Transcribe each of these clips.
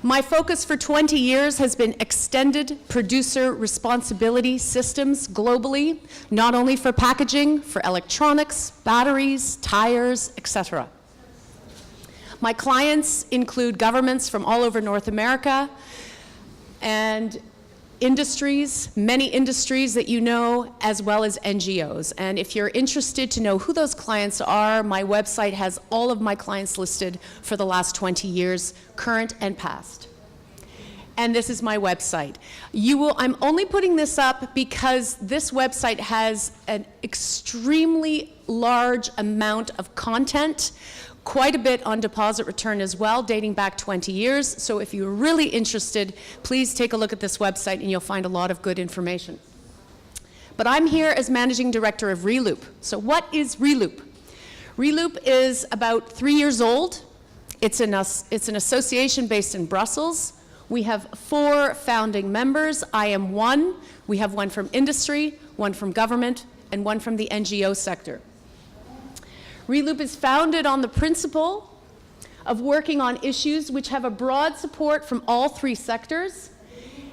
My focus for 20 years has been extended producer responsibility systems globally, not only for packaging, for electronics, batteries, tires, etc. My clients include governments from all over North America and industries, many industries that you know, as well as NGOs. And if you're interested to know who those clients are, my website has all of my clients listed for the last 20 years, current and past. And this is my website. I'm only putting this up because this website has an extremely large amount of content, quite a bit on deposit return as well, dating back 20 years. So if you're really interested, please take a look at this website and you'll find a lot of good information. But I'm here as Managing Director of Reloop. So what is Reloop? Reloop is about 3 years old. It's an association based in Brussels. We have 4 founding members. I am one. We have one from industry, one from government, and one from the NGO sector. Reloop is founded on the principle of working on issues which have a broad support from all 3 sectors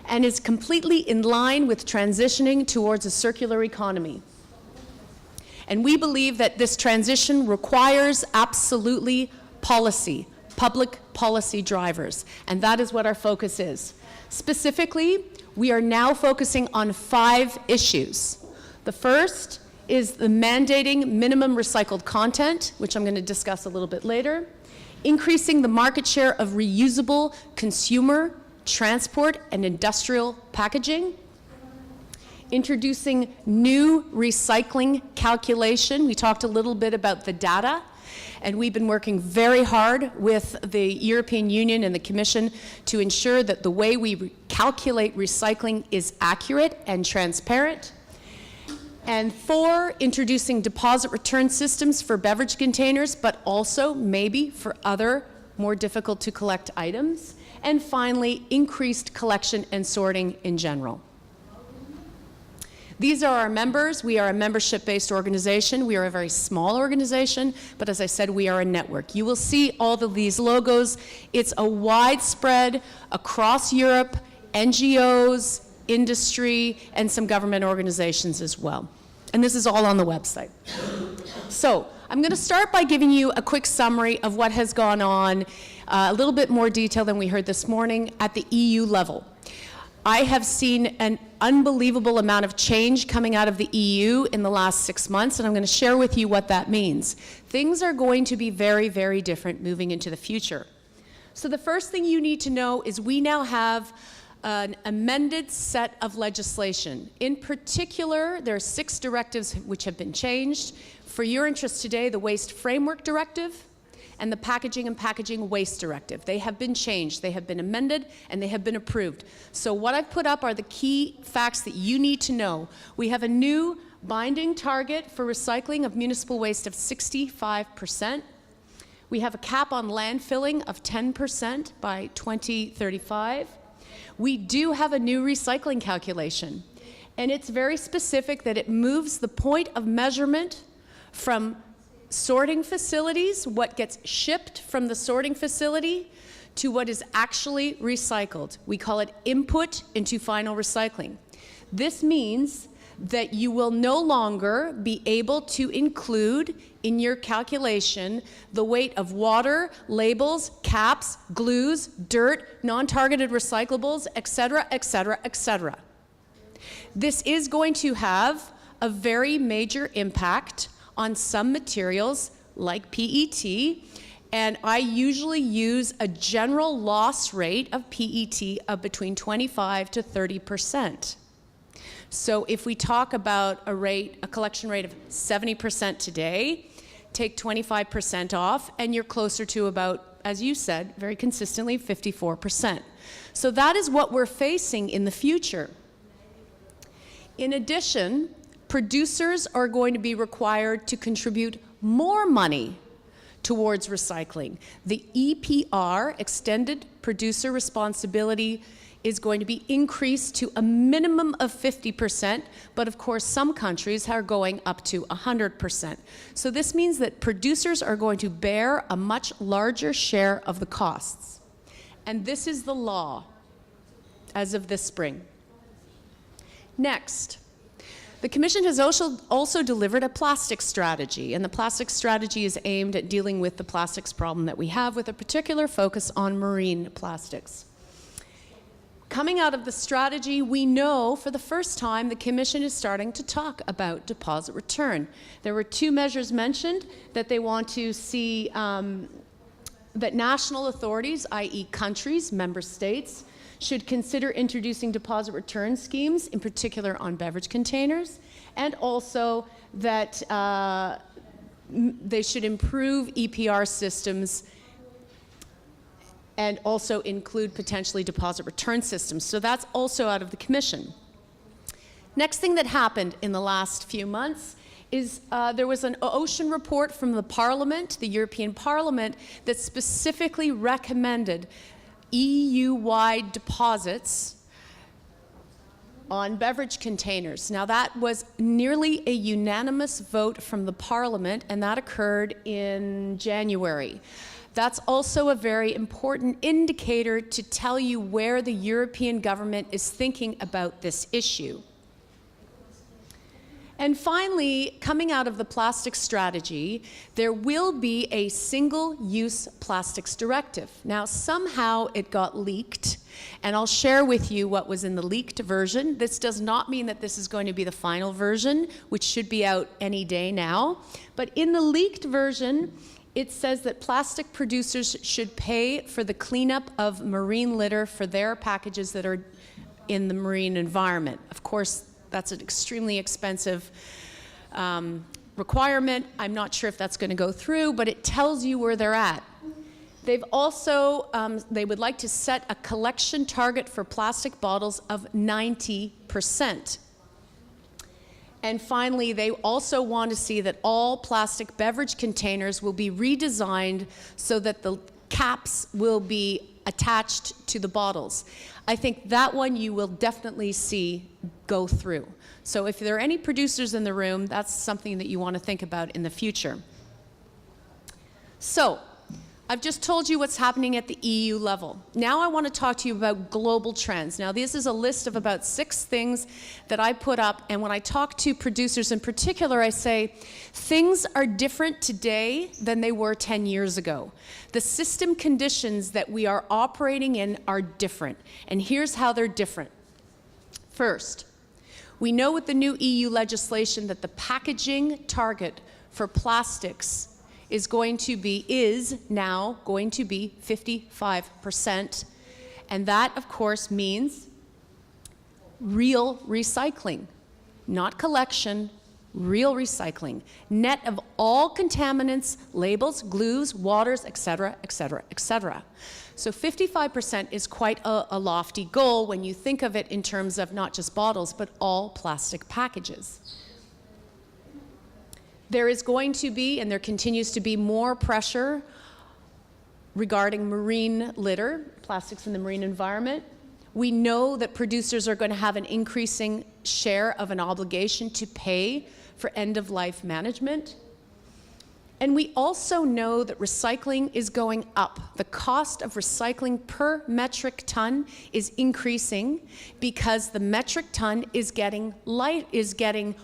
and is completely in line with transitioning towards a circular economy. And we believe that this transition requires absolutely policy, public policy drivers, and that is what our focus is. Specifically, we are now focusing on 5 issues. The first is the mandating minimum recycled content, which I'm going to discuss a little bit later, increasing the market share of reusable consumer, transport, and industrial packaging, introducing new recycling calculation. We talked a little bit about the data, and we've been working very hard with the European Union and the Commission to ensure that the way we calculate recycling is accurate and transparent. And 4, introducing deposit return systems for beverage containers, but also maybe for other more difficult to collect items. And finally, increased collection and sorting in general. These are our members. We are a membership-based organization. We are a very small organization, but as I said, we are a network. You will see all of these logos. It's a widespread across Europe, NGOs, industry, and some government organizations as well. And this is all on the website. So I'm going to start by giving you a quick summary of what has gone on, a little bit more detail than we heard this morning at the EU level. I have seen an unbelievable amount of change coming out of the EU in the last 6 months, and I'm going to share with you what that means. Things are going to be very, very different moving into the future. So the first thing you need to know is we now have an amended set of legislation. In particular, there are 6 directives which have been changed. For your interest today, the Waste Framework Directive and the Packaging and Packaging Waste Directive. They have been changed, they have been amended, and they have been approved. So what I've put up are the key facts that you need to know. We have a new binding target for recycling of municipal waste of 65%. We have a cap on landfilling of 10% by 2035. We do have a new recycling calculation, and it's very specific that it moves the point of measurement from sorting facilities, what gets shipped from the sorting facility, to what is actually recycled. We call it input into final recycling. This means that you will no longer be able to include in your calculation the weight of water, labels, caps, glues, dirt, non-targeted recyclables, etc., etc., etc. This is going to have a very major impact on some materials like PET, and I usually use a general loss rate of PET of between 25 to 30%. So if we talk about a collection rate of 70% today, take 25% off, and you're closer to about, as you said, very consistently, 54%. So that is what we're facing in the future. In addition, producers are going to be required to contribute more money towards recycling. The EPR, Extended Producer Responsibility, is going to be increased to a minimum of 50%, but of course some countries are going up to 100%. So this means that producers are going to bear a much larger share of the costs. And this is the law as of this spring. Next, the Commission has also delivered a plastics strategy, and the plastics strategy is aimed at dealing with the plastics problem that we have, with a particular focus on marine plastics. Coming out of the strategy, we know for the first time the Commission is starting to talk about deposit return. There were 2 measures mentioned that they want to see that national authorities, i.e. countries, member states, should consider introducing deposit return schemes, in particular on beverage containers, and also that they should improve EPR systems and also include potentially deposit return systems. So that's also out of the Commission. Next thing that happened in the last few months is there was an ocean report from the Parliament, the European Parliament, that specifically recommended EU-wide deposits on beverage containers. Now that was nearly a unanimous vote from the Parliament, and that occurred in January. That's also a very important indicator to tell you where the European government is thinking about this issue. And finally, coming out of the plastics strategy, there will be a single-use plastics directive. Now, somehow it got leaked, and I'll share with you what was in the leaked version. This does not mean that this is going to be the final version, which should be out any day now. But in the leaked version, it says that plastic producers should pay for the cleanup of marine litter for their packages that are in the marine environment. Of course, that's an extremely expensive requirement. I'm not sure if that's going to go through, but it tells you where they're at. They've also, they would like to set a collection target for plastic bottles of 90%. And finally, they also want to see that all plastic beverage containers will be redesigned so that the caps will be attached to the bottles. I think that one you will definitely see go through. So if there are any producers in the room, that's something that you want to think about in the future. So, I've just told you what's happening at the EU level. Now I want to talk to you about global trends. Now this is a list of about 6 things that I put up, and when I talk to producers in particular, I say, things are different today than they were 10 years ago. The system conditions that we are operating in are different, and here's how they're different. First, we know with the new EU legislation that the packaging target for plastics is now going to be 55%. And that, of course, means real recycling, not collection, real recycling. Net of all contaminants, labels, glues, waters, etc., etc., etc. So 55% is quite a lofty goal when you think of it in terms of not just bottles, but all plastic packages. There is going to be, and there continues to be, more pressure regarding marine litter, plastics in the marine environment. We know that producers are going to have an increasing share of an obligation to pay for end-of-life management. And we also know that recycling is going up. The cost of recycling per metric ton is increasing because the metric ton is getting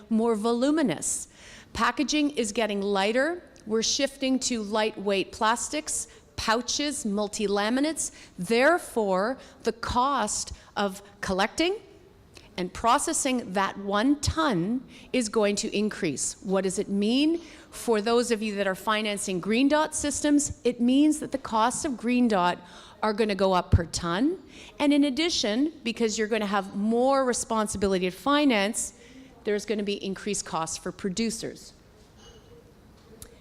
more voluminous. Packaging is getting lighter. We're shifting to lightweight plastics, pouches, multi-laminates. Therefore, the cost of collecting and processing that 1 ton is going to increase. What does it mean? For those of you that are financing green dot systems, it means that the costs of green dot are going to go up per ton. And in addition, because you're going to have more responsibility to finance, there's going to be increased costs for producers.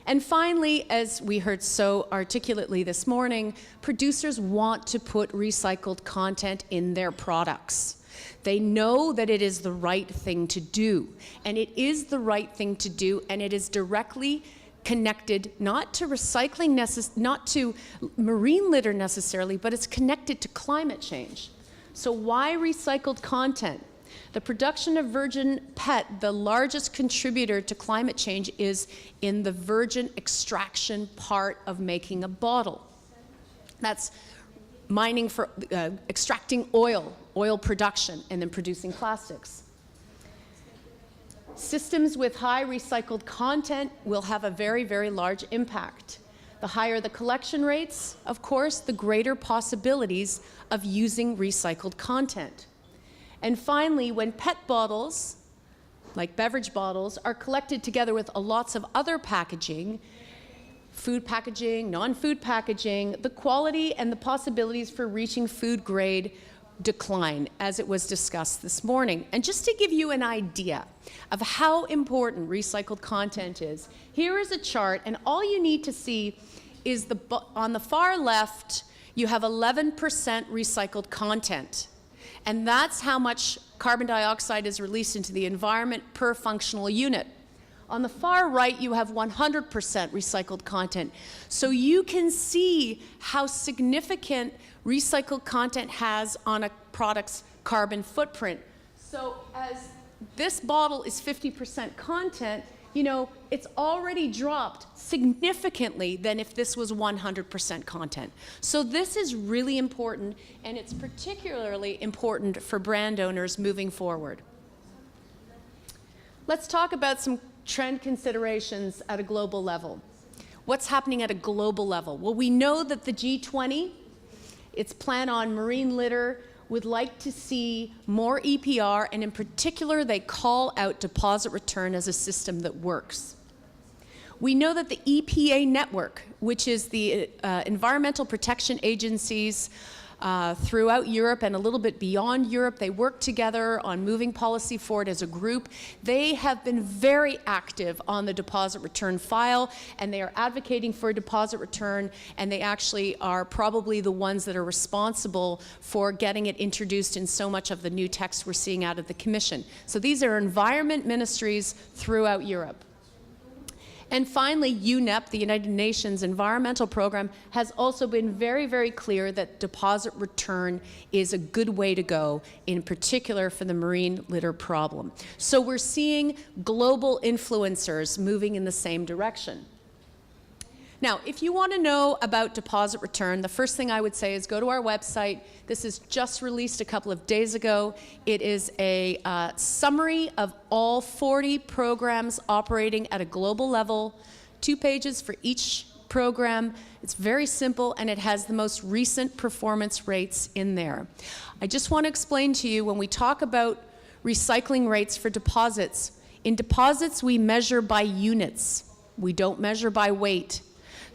And finally, as we heard so articulately this morning, producers want to put recycled content in their products. They know that it is the right thing to do, and it is the right thing to do, and it is directly connected not to recycling, not to marine litter necessarily, but it's connected to climate change. So why recycled content? The production of virgin PET, the largest contributor to climate change, is in the virgin extraction part of making a bottle. That's mining for extracting oil production, and then producing plastics. Systems with high recycled content will have a very, very large impact. The higher the collection rates, of course, the greater possibilities of using recycled content. And finally, when PET bottles, like beverage bottles, are collected together with lots of other packaging, food packaging, non-food packaging, the quality and the possibilities for reaching food grade decline, as it was discussed this morning. And just to give you an idea of how important recycled content is, here is a chart, and all you need to see is on the far left, you have 11% recycled content. And that's how much carbon dioxide is released into the environment per functional unit. On the far right, you have 100% recycled content. So you can see how significant recycled content has on a product's carbon footprint. So as this bottle is 50% content, you know, it's already dropped significantly than if this was 100% content. So this is really important, and it's particularly important for brand owners moving forward. Let's talk about some trend considerations at a global level. What's happening at a global level? Well, we know that the G20, its plan on marine litter, would like to see more EPR, and in particular, they call out deposit return as a system that works. We know that the EPA network, which is the environmental protection agencies throughout Europe and a little bit beyond Europe, they work together on moving policy forward as a group. They have been very active on the deposit return file, and they are advocating for a deposit return, and they actually are probably the ones that are responsible for getting it introduced in so much of the new text we're seeing out of the Commission. So these are environment ministries throughout Europe. And finally, UNEP, the United Nations Environmental Program, has also been very, very clear that deposit return is a good way to go, in particular for the marine litter problem. So we're seeing global influencers moving in the same direction. Now, if you want to know about deposit return, the first thing I would say is go to our website. This is just released a couple of days ago. It is a summary of all 40 programs operating at a global level, 2 pages for each program. It's very simple, and it has the most recent performance rates in there. I just want to explain to you, when we talk about recycling rates for deposits, in deposits we measure by units. We don't measure by weight.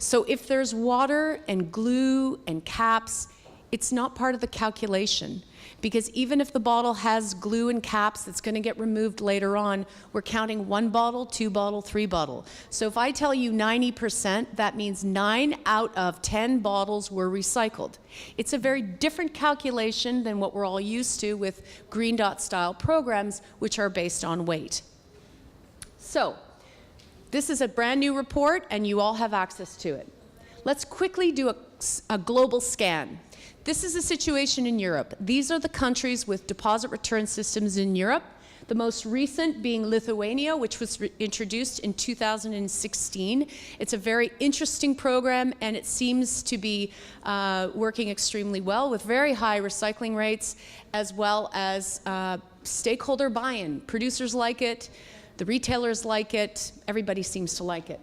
So if there's water and glue and caps, it's not part of the calculation, because even if the bottle has glue and caps that's going to get removed later on, we're counting 1 bottle, 2 bottle, 3 bottle. So if I tell you 90%, that means 9 out of 10 bottles were recycled. It's a very different calculation than what we're all used to with Green Dot style programs, which are based on weight. So this is a brand new report, and you all have access to it. Let's quickly do a global scan. This is the situation in Europe. These are the countries with deposit return systems in Europe. The most recent being Lithuania, which was introduced in 2016. It's a very interesting program, and it seems to be working extremely well with very high recycling rates, as well as stakeholder buy-in. Producers like it. The retailers like it. Everybody seems to like it.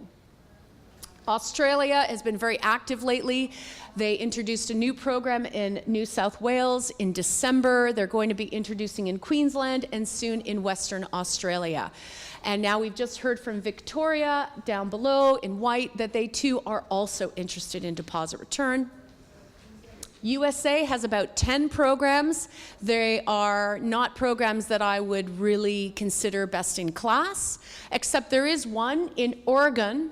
Australia has been very active lately. They introduced a new program in New South Wales in December. They're going to be introducing in Queensland and soon in Western Australia. And now we've just heard from Victoria down below in white that they too are also interested in deposit return. USA has about 10 programs. They are not programs that I would really consider best in class, except there is one in Oregon,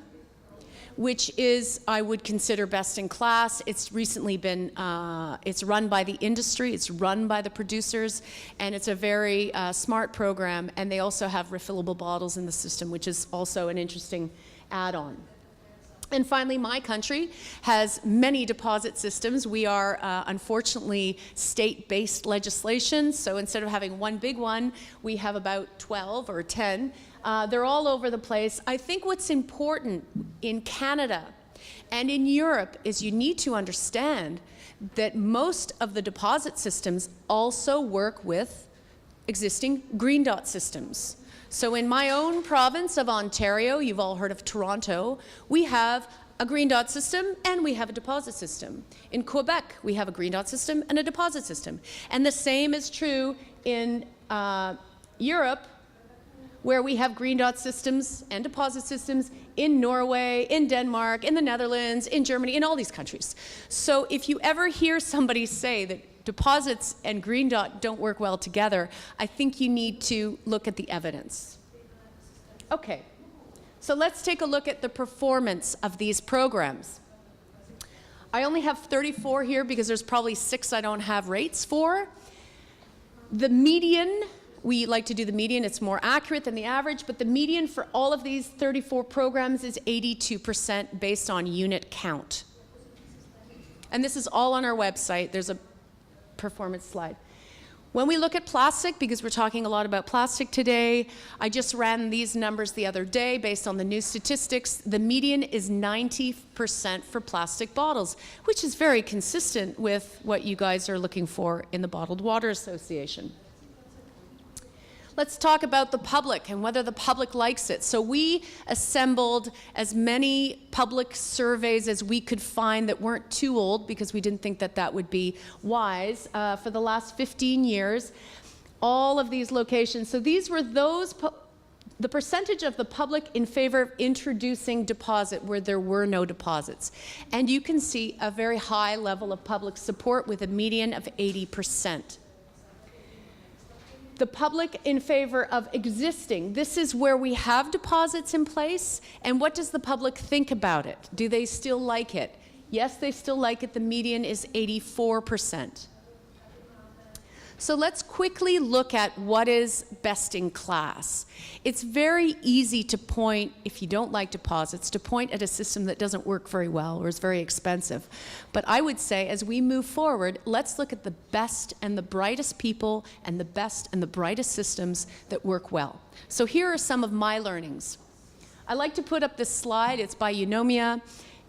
which is, I would consider best in class. It's recently been, it's run by the industry, it's run by the producers, and it's a very smart program, and they also have refillable bottles in the system, which is also an interesting add-on. And finally, my country has many deposit systems. We are, unfortunately, state-based legislation, so instead of having one big one, we have about 12 or 10. They're all over the place. I think what's important in Canada, And in Europe is you need to understand that most of the deposit systems also work with existing green dot systems. So in my own province of Ontario, you've all heard of Toronto, we have a green dot system and we have a deposit system. In Quebec, we have a green dot system and a deposit system. And the same is true in Europe, where we have green dot systems and deposit systems in Norway, in Denmark, in the Netherlands, in Germany, in all these countries. So if you ever hear somebody say that deposits and green dot don't work well together, I think you need to look at the evidence. Okay, so let's take a look at the performance of these programs. I only have 34 here because there's probably 6 I don't have rates for. The median, we like to do the median, it's more accurate than the average, but the median for all of these 34 programs is 82% based on unit count. And this is all on our website. There's a performance slide. When we look at plastic, because we're talking a lot about plastic today, I just ran these numbers the other day based on the new statistics. The median is 90% for plastic bottles, which is very consistent with what you guys are looking for in the Bottled Water Association. Let's talk about the public and whether the public likes it. So we assembled as many public surveys as we could find that weren't too old, because we didn't think that that would be wise, for the last 15 years. All of these locations. So these were those, the percentage of the public in favor of introducing deposit where there were no deposits. And you can see a very high level of public support with a median of 80%. The public in favor of existing. This is where we have deposits in place, and what does the public think about it? Do they still like it? Yes, they still like it. The median is 84%. So let's quickly look at what is best in class. It's very easy to point, if you don't like deposits, to point at a system that doesn't work very well or is very expensive. But I would say as we move forward, let's look at the best and the brightest people and the best and the brightest systems that work well. So here are some of my learnings. I like to put up this slide. It's by Eunomia.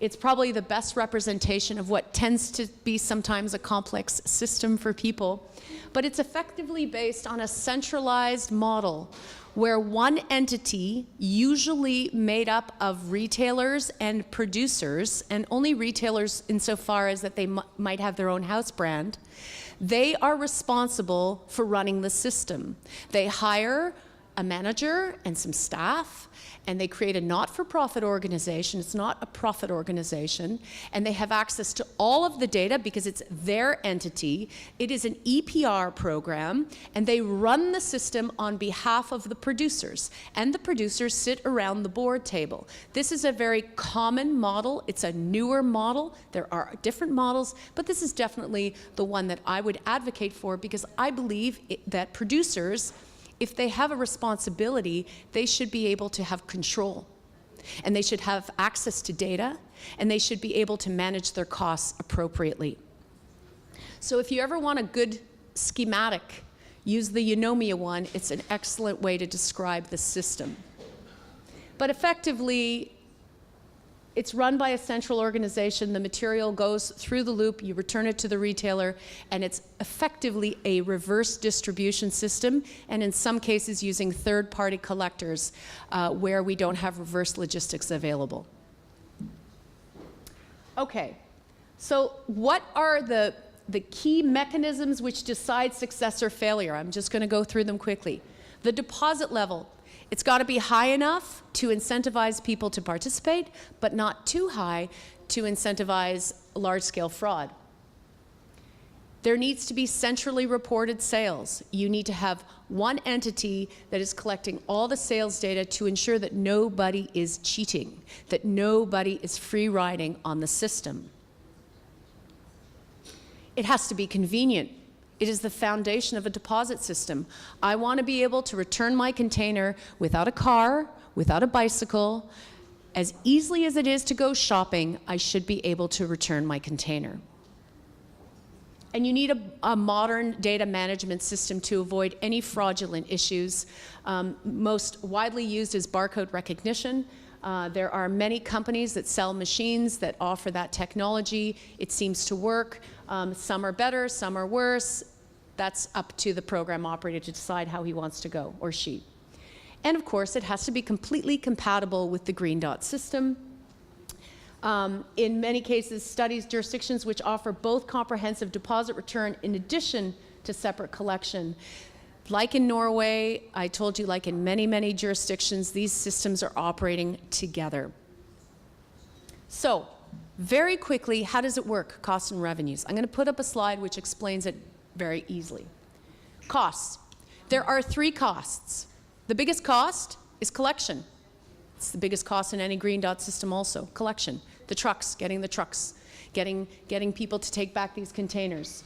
It's probably the best representation of what tends to be sometimes a complex system for people. But it's effectively based on a centralized model where one entity, usually made up of retailers and producers, and only retailers insofar as that they might have their own house brand, they are responsible for running the system. They hire a manager and some staff, and they create a not-for-profit organization. It's not a profit organization, and they have access to all of the data because it's their entity. It is an EPR program, and they run the system on behalf of the producers, and the producers sit around the board table. This is a very common model. It's a newer model. There are different models, but this is definitely the one that I would advocate for, because I believe that producers, if they have a responsibility, they should be able to have control, and they should have access to data, and they should be able to manage their costs appropriately. So if you ever want a good schematic, use the Eunomia one. It's an excellent way to describe the system. But effectively, it's run by a central organization. The material goes through the loop, you return it to the retailer, and it's effectively a reverse distribution system, and in some cases using third-party collectors where we don't have reverse logistics available. Okay, so what are the key mechanisms which decide success or failure? I'm just going to go through them quickly. The deposit level. It's got to be high enough to incentivize people to participate, but not too high to incentivize large-scale fraud. There needs to be centrally reported sales. You need to have one entity that is collecting all the sales data to ensure that nobody is cheating, that nobody is free riding on the system. It has to be convenient. It is the foundation of a deposit system. I want to be able to return my container without a car, without a bicycle. As easily as it is to go shopping, I should be able to return my container. And you need a modern data management system to avoid any fraudulent issues. Most widely used is barcode recognition. There are many companies that sell machines that offer that technology. It seems to work. Some are better, some are worse. That's up to the program operator to decide how he wants to go, or she. And of course, it has to be completely compatible with the green dot system. In many cases, studies jurisdictions which offer both comprehensive deposit return in addition to separate collection. Like in Norway, I told you, like in many, many jurisdictions, these systems are operating together. So, very quickly, how does it work, costs and revenues? I'm going to put up a slide which explains it very easily. Costs. There are 3 costs. The biggest cost is collection. It's the biggest cost in any green dot system also, collection. The trucks, getting people to take back these containers.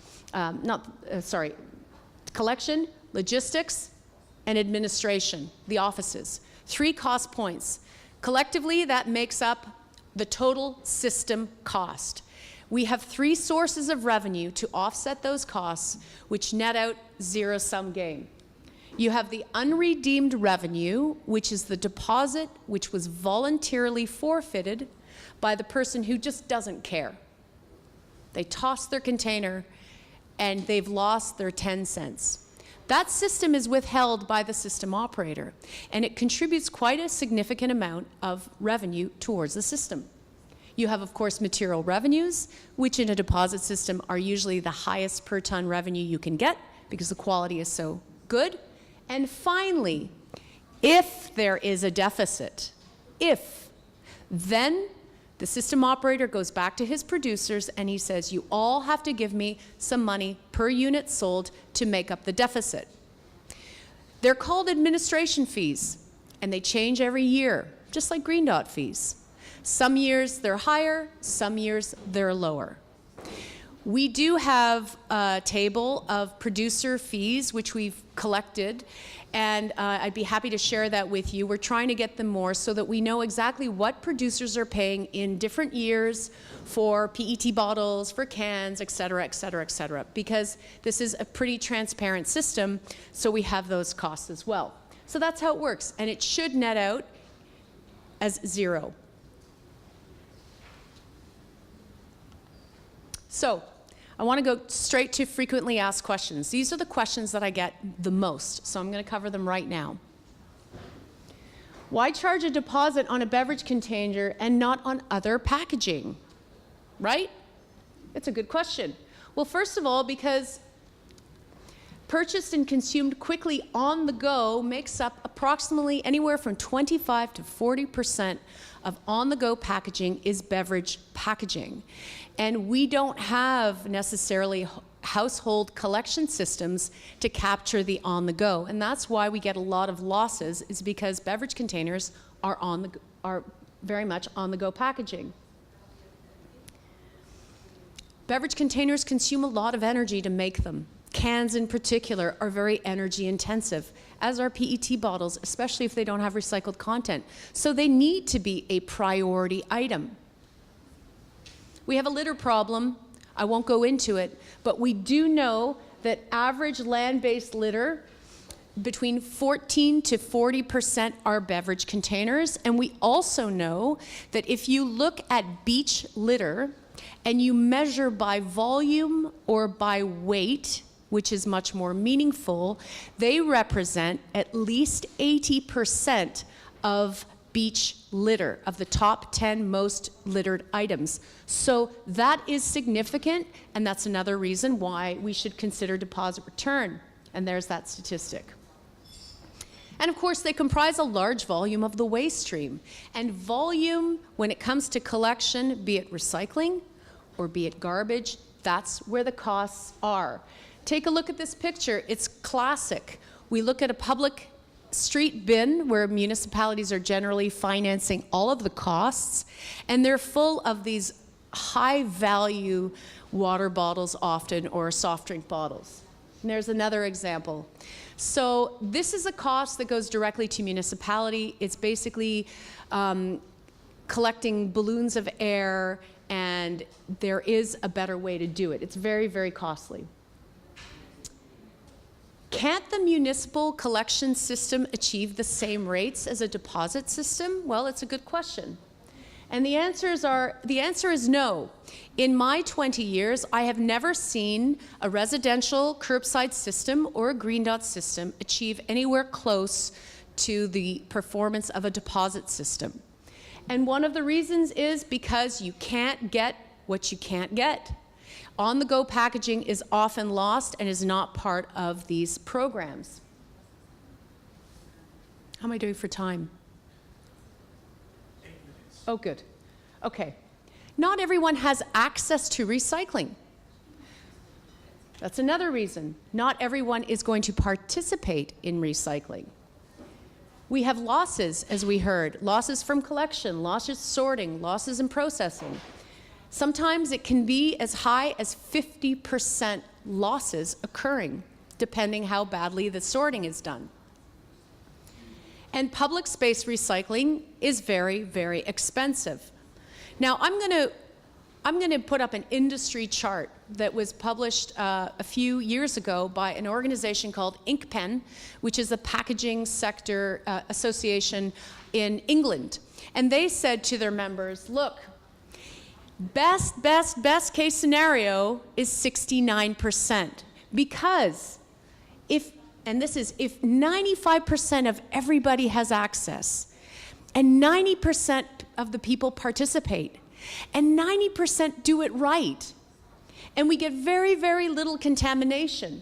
Collection, logistics, and administration, the offices. 3 cost points. Collectively, that makes up the total system cost. We have 3 sources of revenue to offset those costs, which net out zero-sum game. You have the unredeemed revenue, which is the deposit which was voluntarily forfeited by the person who just doesn't care. They toss their container and they've lost their 10 cents. That system is withheld by the system operator, and it contributes quite a significant amount of revenue towards the system. You have, of course, material revenues, which in a deposit system are usually the highest per ton revenue you can get because the quality is so good. And finally, if there is a deficit, then the system operator goes back to his producers and he says, you all have to give me some money per unit sold to make up the deficit. They're called administration fees, and they change every year, just like green dot fees. Some years they're higher, some years they're lower. We do have a table of producer fees, which we've collected, and I'd be happy to share that with you. We're trying to get them more so that we know exactly what producers are paying in different years for PET bottles, for cans, et cetera, et cetera, et cetera, because this is a pretty transparent system, so we have those costs as well. So that's how it works, and it should net out as zero. So, I want to go straight to frequently asked questions. These are the questions that I get the most, so I'm going to cover them right now. Why charge a deposit on a beverage container and not on other packaging? Right? It's a good question. Well, first of all, because purchased and consumed quickly on the go makes up approximately anywhere from 25 to 40% of on-the-go packaging is beverage packaging. And we don't have necessarily household collection systems to capture the on-the-go. And that's why we get a lot of losses, is because beverage containers are very much on-the-go packaging. Beverage containers consume a lot of energy to make them. Cans in particular are very energy intensive, as are PET bottles, especially if they don't have recycled content. So they need to be a priority item. We have a litter problem. I won't go into it, but we do know that average land-based litter, between 14 to 40% are beverage containers. And we also know that if you look at beach litter and you measure by volume or by weight, which is much more meaningful, they represent at least 80% of beach litter, of the top 10 most littered items. So that is significant, and that's another reason why we should consider deposit return. And there's that statistic. And of course, they comprise a large volume of the waste stream. And volume, when it comes to collection, be it recycling or be it garbage, that's where the costs are. Take a look at this picture. It's classic. We look at a public street bin where municipalities are generally financing all of the costs, and they're full of these high-value water bottles often, or soft drink bottles. And there's another example. So this is a cost that goes directly to municipality. It's basically collecting balloons of air and there is a better way to do it. It's very, very costly. Can't the municipal collection system achieve the same rates as a deposit system? Well, it's a good question. And the answer is no. In my 20 years, I have never seen a residential curbside system or a green dot system achieve anywhere close to the performance of a deposit system. And one of the reasons is because you can't get what you can't get. On-the-go packaging is often lost and is not part of these programs. How am I doing for time? 8 minutes. Oh, good. Okay. Not everyone has access to recycling. That's another reason. Not everyone is going to participate in recycling. We have losses, as we heard, losses from collection, losses sorting, losses in processing. Sometimes it can be as high as 50% losses occurring, depending how badly the sorting is done. And public space recycling is very, very expensive. Now, I'm going to put up an industry chart that was published a few years ago by an organization called InkPen, which is a packaging sector association in England. And they said to their members, look, best case scenario is 69%. Because if 95% of everybody has access, and 90% of the people participate, and 90% do it right, and we get very, very little contamination,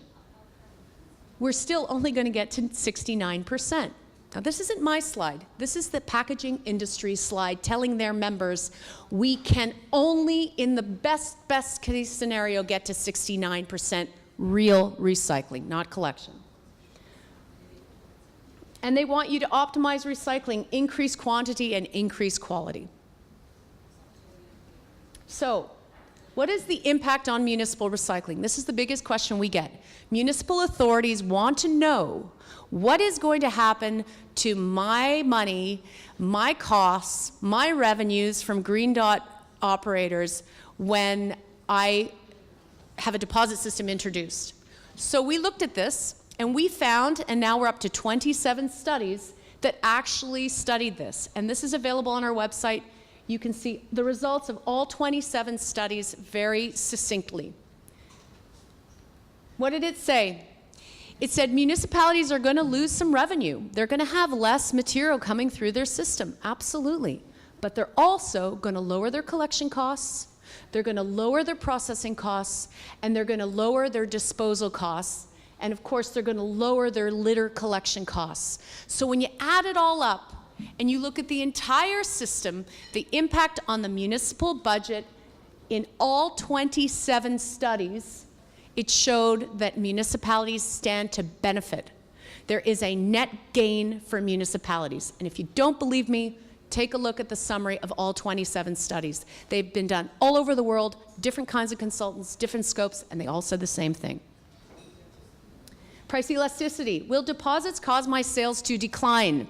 we're still only going to get to 69%. Now, this isn't my slide. This is the packaging industry slide telling their members we can only, in the best case scenario, get to 69% real recycling, not collection. And they want you to optimize recycling, increase quantity, and increase quality. So, what is the impact on municipal recycling? This is the biggest question we get. Municipal authorities want to know what is going to happen to my money, my costs, my revenues from green dot operators when I have a deposit system introduced. So we looked at this, and we found, and now we're up to 27 studies that actually studied this. And this is available on our website. You can see the results of all 27 studies very succinctly. What did it say? It said municipalities are going to lose some revenue. They're going to have less material coming through their system, absolutely. But they're also going to lower their collection costs, they're going to lower their processing costs, and they're going to lower their disposal costs. And of course, they're going to lower their litter collection costs. So when you add it all up and you look at the entire system, the impact on the municipal budget in all 27 studies, it showed that municipalities stand to benefit. There is a net gain for municipalities. And if you don't believe me, take a look at the summary of all 27 studies. They've been done all over the world, different kinds of consultants, different scopes, and they all said the same thing. Price elasticity. Will deposits cause my sales to decline?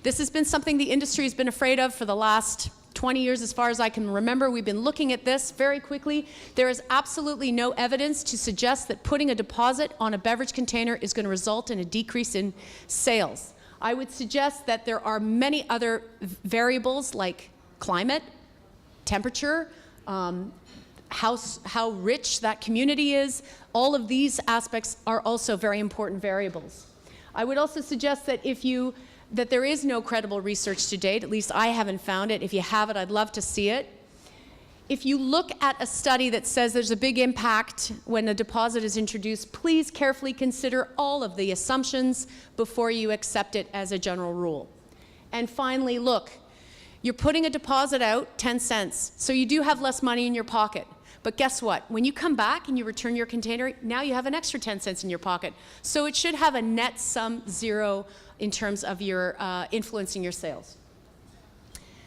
This has been something the industry has been afraid of for the last 20 years, as far as I can remember. We've been looking at this very quickly. There is absolutely no evidence to suggest that putting a deposit on a beverage container is going to result in a decrease in sales. I would suggest that there are many other variables like climate, temperature, how rich that community is. All of these aspects are also very important variables. I would also suggest that that there is no credible research to date, at least I haven't found it. If you have it, I'd love to see it. If you look at a study that says there's a big impact when a deposit is introduced, please carefully consider all of the assumptions before you accept it as a general rule. And finally, look, you're putting a deposit out 10 cents, so you do have less money in your pocket. But guess what? When you come back and you return your container, now you have an extra 10 cents in your pocket. So it should have a net sum zero in terms of your influencing your sales.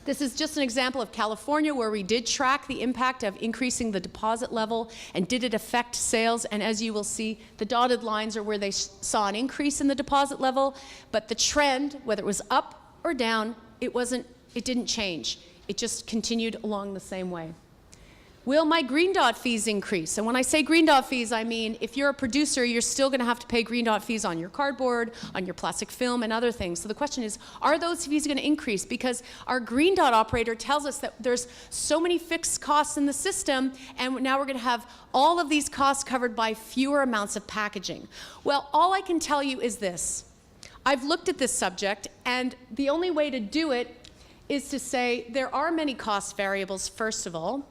This is just an example of California, where we did track the impact of increasing the deposit level and did it affect sales. And as you will see, the dotted lines are where they saw an increase in the deposit level, but the trend, whether it was up or down, it didn't change. It just continued along the same way. Will my green dot fees increase? And when I say green dot fees, I mean if you're a producer, you're still going to have to pay green dot fees on your cardboard, on your plastic film, and other things. So the question is, are those fees going to increase? Because our green dot operator tells us that there's so many fixed costs in the system, and now we're going to have all of these costs covered by fewer amounts of packaging. Well, all I can tell you is this. I've looked at this subject, and the only way to do it is to say there are many cost variables, first of all.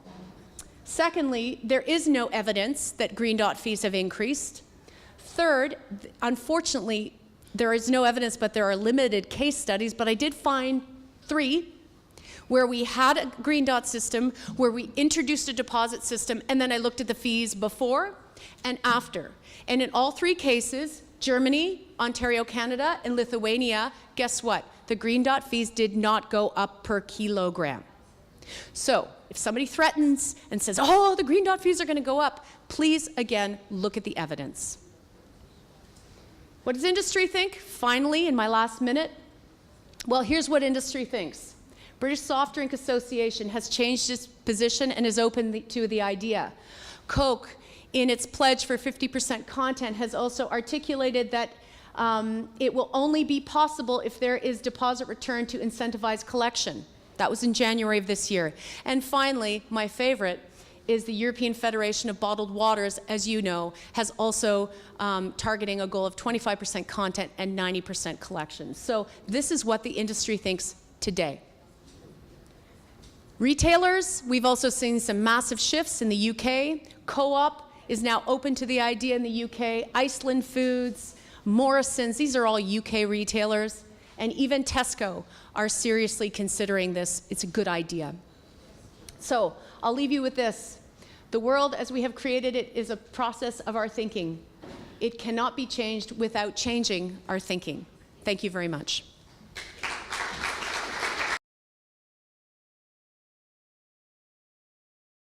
Secondly, there is no evidence that green dot fees have increased. Third, unfortunately, there is no evidence, but there are limited case studies, but I did find 3 where we had a green dot system, where we introduced a deposit system, and then I looked at the fees before and after. And in all 3 cases, Germany, Ontario, Canada, and Lithuania, guess what? The green dot fees did not go up per kilogram. So if somebody threatens and says, oh, the green dot fees are going to go up, please, again, look at the evidence. What does industry think? Finally, in my last minute, well, here's what industry thinks. British Soft Drink Association has changed its position and is open to the idea. Coke, in its pledge for 50% content, has also articulated that it will only be possible if there is deposit return to incentivize collection. That was in January of this year. And finally, my favorite is the European Federation of Bottled Waters, as you know, has also targeting a goal of 25% content and 90% collection. So this is what the industry thinks today. Retailers, we've also seen some massive shifts in the UK. Co-op is now open to the idea in the UK. Iceland Foods, Morrison's, these are all UK retailers. And even Tesco are seriously considering this. It's a good idea. So I'll leave you with this. The world as we have created it is a process of our thinking. It cannot be changed without changing our thinking. Thank you very much.